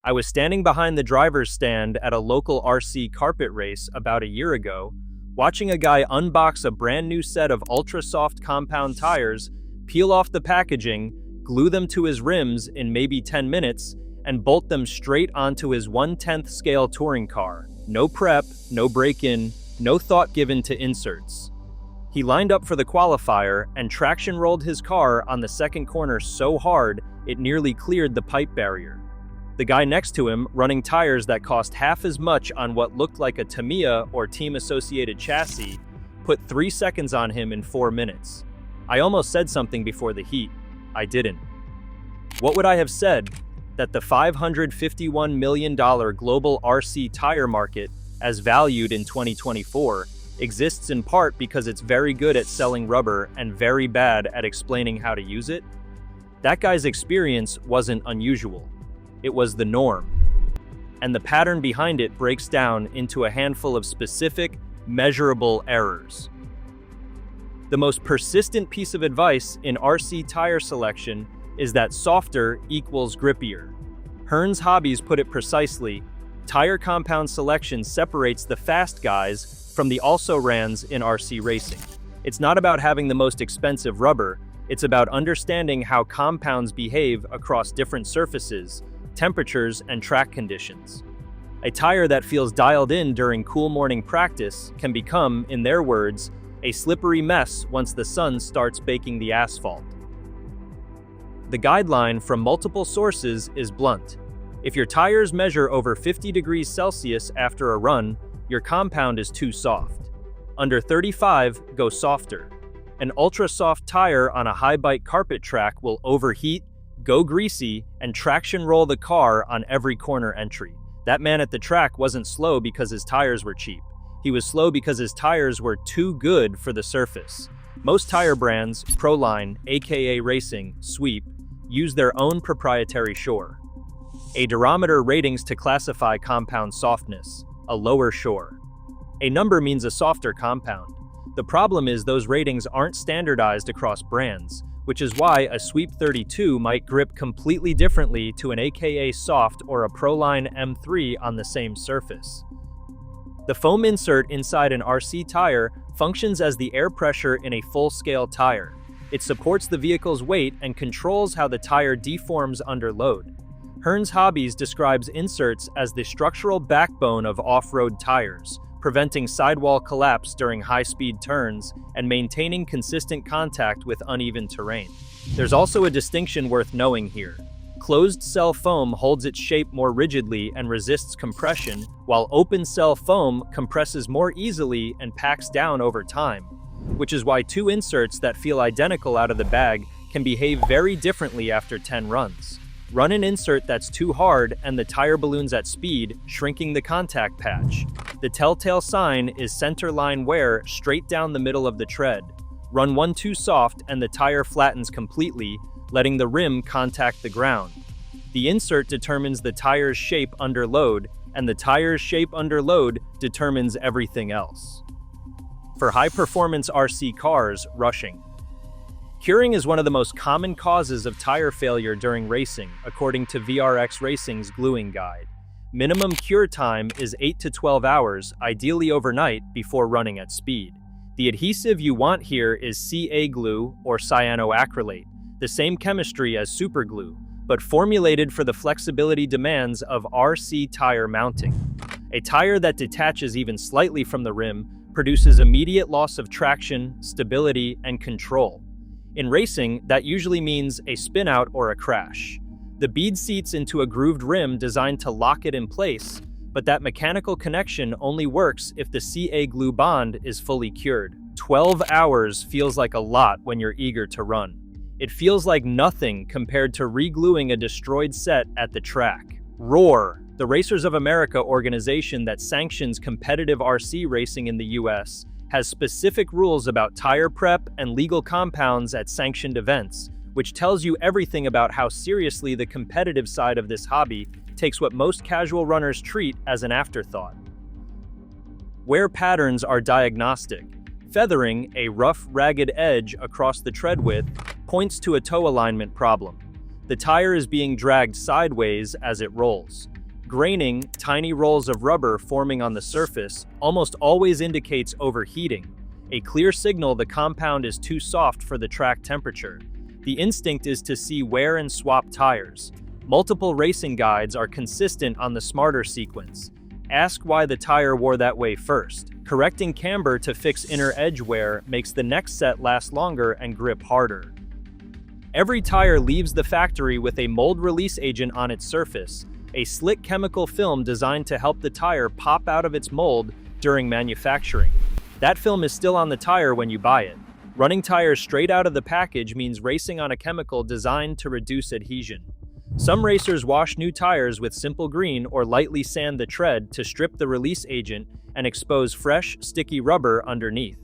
I was standing behind the driver's stand at a local RC carpet race about a year ago, watching a guy unbox a brand new set of ultra-soft compound tires, peel off the packaging, glue them to his rims in maybe 10 minutes, and bolt them straight onto his 1/10th scale touring car. No prep, no break-in, no thought given to inserts. He lined up for the qualifier and traction rolled his car on the second corner so hard it nearly cleared the pipe barrier. The guy next to him, running tires that cost half as much on what looked like a Tamiya or team-associated chassis, put 3 seconds on him in 4 minutes. I almost said something before the heat. I didn't. What would I have said? That the $551 million global RC tire market, as valued in 2024, exists in part because it's very good at selling rubber and very bad at explaining how to use it? That guy's experience wasn't unusual. It was the norm. And the pattern behind it breaks down into a handful of specific, measurable errors. The most persistent piece of advice in RC tire selection is that softer equals grippier. Hearns Hobbies put it precisely: tire compound selection separates the fast guys from the also-rans in RC racing. It's not about having the most expensive rubber, it's about understanding how compounds behave across different surfaces, temperatures, and track conditions. A tire that feels dialed in during cool morning practice can become, in their words, a slippery mess once the sun starts baking the asphalt. The guideline from multiple sources is blunt. If your tires measure over 50 degrees Celsius after a run, your compound is too soft. Under 35, go softer. An ultra-soft tire on a high-bite carpet track will overheat, go greasy, and traction roll the car on every corner entry. That man at the track wasn't slow because his tires were cheap. He was slow because his tires were too good for the surface. Most tire brands, Proline, aka Racing, Sweep, use their own proprietary shore. A durometer ratings to classify compound softness, a lower shore. A number means a softer compound. The problem is those ratings aren't standardized across brands, which is why a Sweep 32 might grip completely differently to an aka Soft or a Proline M3 on the same surface. The foam insert inside an RC tire functions as the air pressure in a full-scale tire. It supports the vehicle's weight and controls how the tire deforms under load. Hearns Hobbies describes inserts as the structural backbone of off-road tires, preventing sidewall collapse during high-speed turns and maintaining consistent contact with uneven terrain. There's also a distinction worth knowing here. Closed-cell foam holds its shape more rigidly and resists compression, while open-cell foam compresses more easily and packs down over time, which is why two inserts that feel identical out of the bag can behave very differently after 10 runs. Run an insert that's too hard and the tire balloons at speed, shrinking the contact patch. The telltale sign is centerline wear straight down the middle of the tread. Run one too soft and the tire flattens completely, letting the rim contact the ground. The insert determines the tire's shape under load, and the tire's shape under load determines everything else. For high-performance RC cars, rushing. Curing is one of the most common causes of tire failure during racing, according to VRX Racing's gluing guide. Minimum cure time is 8 to 12 hours, ideally overnight, before running at speed. The adhesive you want here is CA glue or cyanoacrylate, the same chemistry as superglue, but formulated for the flexibility demands of RC tire mounting. A tire that detaches even slightly from the rim produces immediate loss of traction, stability, and control. In racing, that usually means a spin-out or a crash. The bead seats into a grooved rim designed to lock it in place, but that mechanical connection only works if the CA glue bond is fully cured. 12 hours feels like a lot when you're eager to run. It feels like nothing compared to re-gluing a destroyed set at the track. ROAR, the Racers of America organization that sanctions competitive RC racing in the US, has specific rules about tire prep and legal compounds at sanctioned events, which tells you everything about how seriously the competitive side of this hobby takes what most casual runners treat as an afterthought. Wear patterns are diagnostic. Feathering, a rough, ragged edge across the tread width, points to a toe alignment problem. The tire is being dragged sideways as it rolls. Graining, tiny rolls of rubber forming on the surface, almost always indicates overheating, a clear signal the compound is too soft for the track temperature. The instinct is to see wear and swap tires. Multiple racing guides are consistent on the smarter sequence. Ask why the tire wore that way first. Correcting camber to fix inner edge wear makes the next set last longer and grip harder. Every tire leaves the factory with a mold release agent on its surface, a slick chemical film designed to help the tire pop out of its mold during manufacturing. That film is still on the tire when you buy it. Running tires straight out of the package means racing on a chemical designed to reduce adhesion. Some racers wash new tires with simple green or lightly sand the tread to strip the release agent and expose fresh, sticky rubber underneath.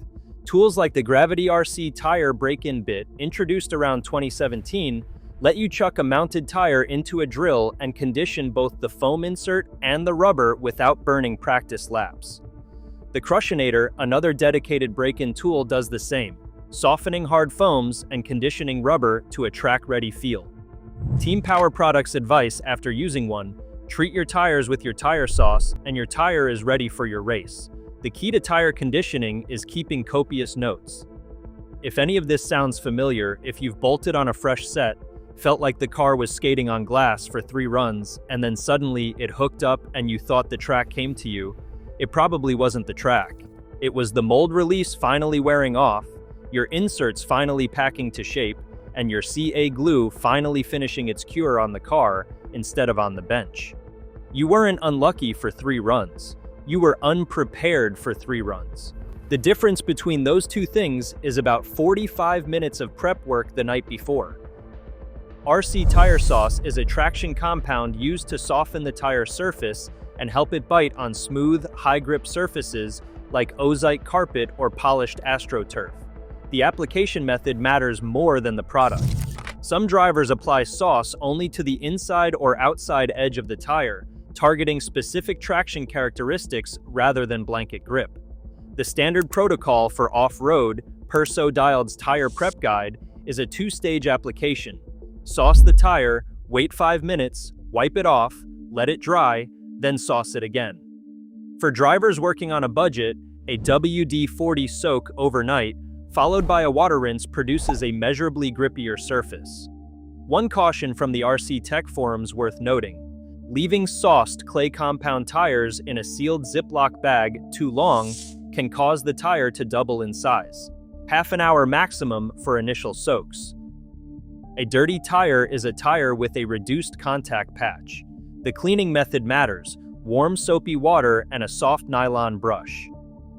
Tools like the Gravity RC tire break-in bit, introduced around 2017, let you chuck a mounted tire into a drill and condition both the foam insert and the rubber without burning practice laps. The Crushinator, another dedicated break-in tool, does the same, softening hard foams and conditioning rubber to a track-ready feel. Team Power Products advice after using one: treat your tires with your tire sauce and your tire is ready for your race. The key to tire conditioning is keeping copious notes. If any of this sounds familiar, if you've bolted on a fresh set, felt like the car was skating on glass for 3 runs, and then suddenly it hooked up and you thought the track came to you, it probably wasn't the track. It was the mold release finally wearing off, your inserts finally packing to shape, and your CA glue finally finishing its cure on the car instead of on the bench. You weren't unlucky for 3 runs. You were unprepared for 3 runs. The difference between those two things is about 45 minutes of prep work the night before. RC Tire Sauce is a traction compound used to soften the tire surface and help it bite on smooth, high-grip surfaces like ozite carpet or polished AstroTurf. The application method matters more than the product. Some drivers apply sauce only to the inside or outside edge of the tire, targeting specific traction characteristics rather than blanket grip. The standard protocol for off-road, Perso Dild's Tire Prep Guide, is a 2-stage application. Sauce the tire, wait 5 minutes, wipe it off, let it dry, then sauce it again. For drivers working on a budget, a WD-40 soak overnight, followed by a water rinse, produces a measurably grippier surface. One caution from the RC Tech forums worth noting: leaving sauced clay compound tires in a sealed Ziploc bag too long can cause the tire to double in size. Half an hour maximum for initial soaks. A dirty tire is a tire with a reduced contact patch. The cleaning method matters: warm soapy water and a soft nylon brush.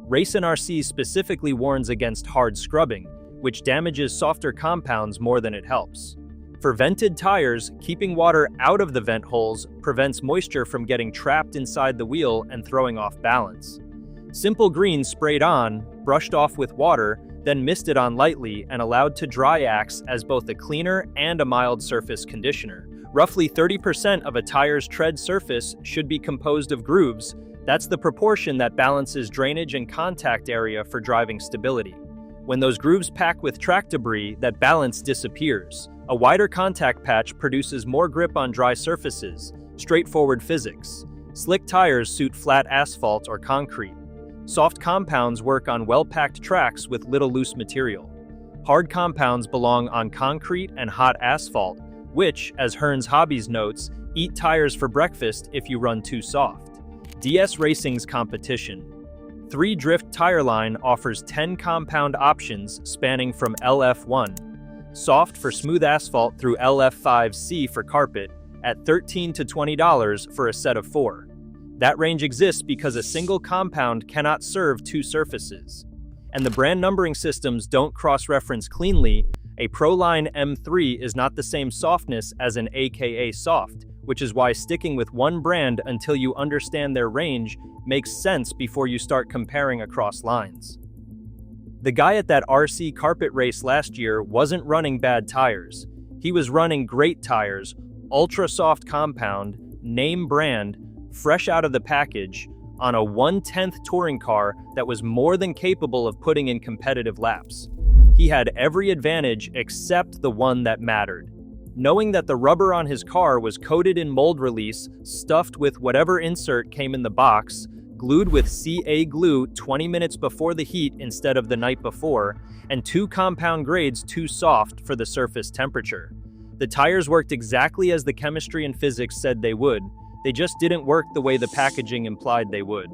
Racing RC specifically warns against hard scrubbing, which damages softer compounds more than it helps. For vented tires, keeping water out of the vent holes prevents moisture from getting trapped inside the wheel and throwing off balance. Simple green sprayed on, brushed off with water, then misted on lightly and allowed to dry acts as both a cleaner and a mild surface conditioner. Roughly 30% of a tire's tread surface should be composed of grooves. That's the proportion that balances drainage and contact area for driving stability. When those grooves pack with track debris, that balance disappears. A wider contact patch produces more grip on dry surfaces. Straightforward physics. Slick tires suit flat asphalt or concrete. Soft compounds work on well-packed tracks with little loose material. Hard compounds belong on concrete and hot asphalt, which, as Hearns Hobbies notes, eat tires for breakfast if you run too soft. DS Racing's competition. 3 Drift Tire Line offers 10 compound options spanning from LF1, soft for smooth asphalt, through LF5C for carpet, at $13 to $20 for a set of 4. That range exists because a single compound cannot serve 2 surfaces. And the brand numbering systems don't cross-reference cleanly. A ProLine M3 is not the same softness as an AKA Soft, which is why sticking with one brand until you understand their range makes sense before you start comparing across lines. The guy at that RC carpet race last year wasn't running bad tires. He was running great tires, ultra soft compound, name brand, fresh out of the package, on a 1/10 touring car that was more than capable of putting in competitive laps. He had every advantage except the one that mattered: knowing that the rubber on his car was coated in mold release, stuffed with whatever insert came in the box, glued with CA glue 20 minutes before the heat instead of the night before, and 2 compound grades too soft for the surface temperature. The tires worked exactly as the chemistry and physics said they would. They just didn't work the way the packaging implied they would.